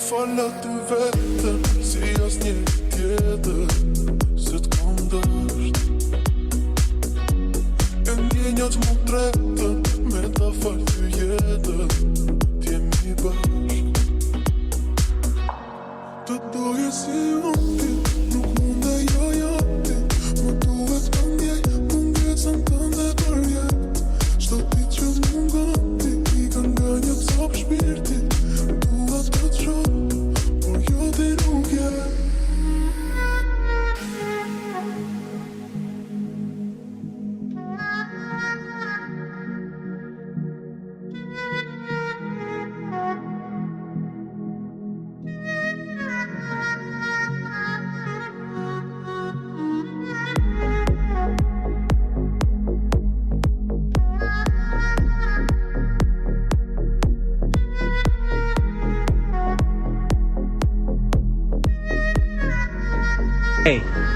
Falla du vetter, si oss nie kiedy Sytką deszcz Pieniądz mu treten, metafal du jeden Tie mi bashk Të doje si unë ti, nuk mund e joja ti Më duhet të mjej, mungesën të ndë përjet Shto ti që mungon ti, i kanë nga një cop shpirti Duhet të të shoh, por jo ti nuk je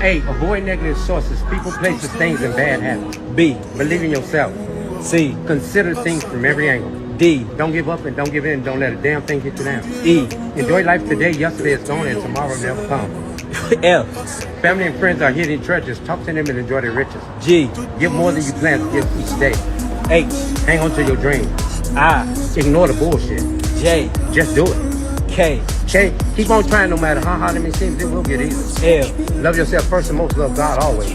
A. Avoid negative sources, people, places, things, and bad habits. B. Believe in yourself. C. Consider things from every angle. D. Don't give up and don't give in. Don't let a damn thing get you down. E. Enjoy life today. Yesterday is gone and tomorrow never comes. F. Family and friends are hidden treasures. Talk to them and enjoy their riches. G. Give more than you plan to give each day. H. Hang on to your dreams. I. Ignore the bullshit. J. Just do it. K. Keep on trying no matter how hard it may seem, it will get easy. L. Love yourself first and most, love God always.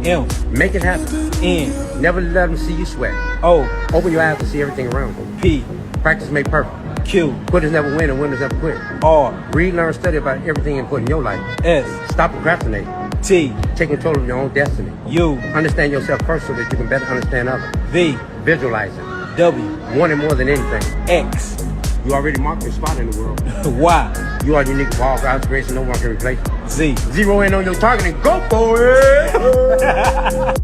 M. Make it happen. N. Never let them see you sweat. O. Open your eyes to see everything around you. P. Practice make perfect. Q. Quitters never win and winners never quit. R. Read, learn, study about everything important in your life. S. Stop procrastinating. T. Take control of your own destiny. U. Understand yourself first so that you can better understand others. V. Visualizing. W. Wanting more than anything. X. You already marked your spot in the world. Y. You are unique for all God's grace and no one can replace you. Z. Zero in on your target and go for it.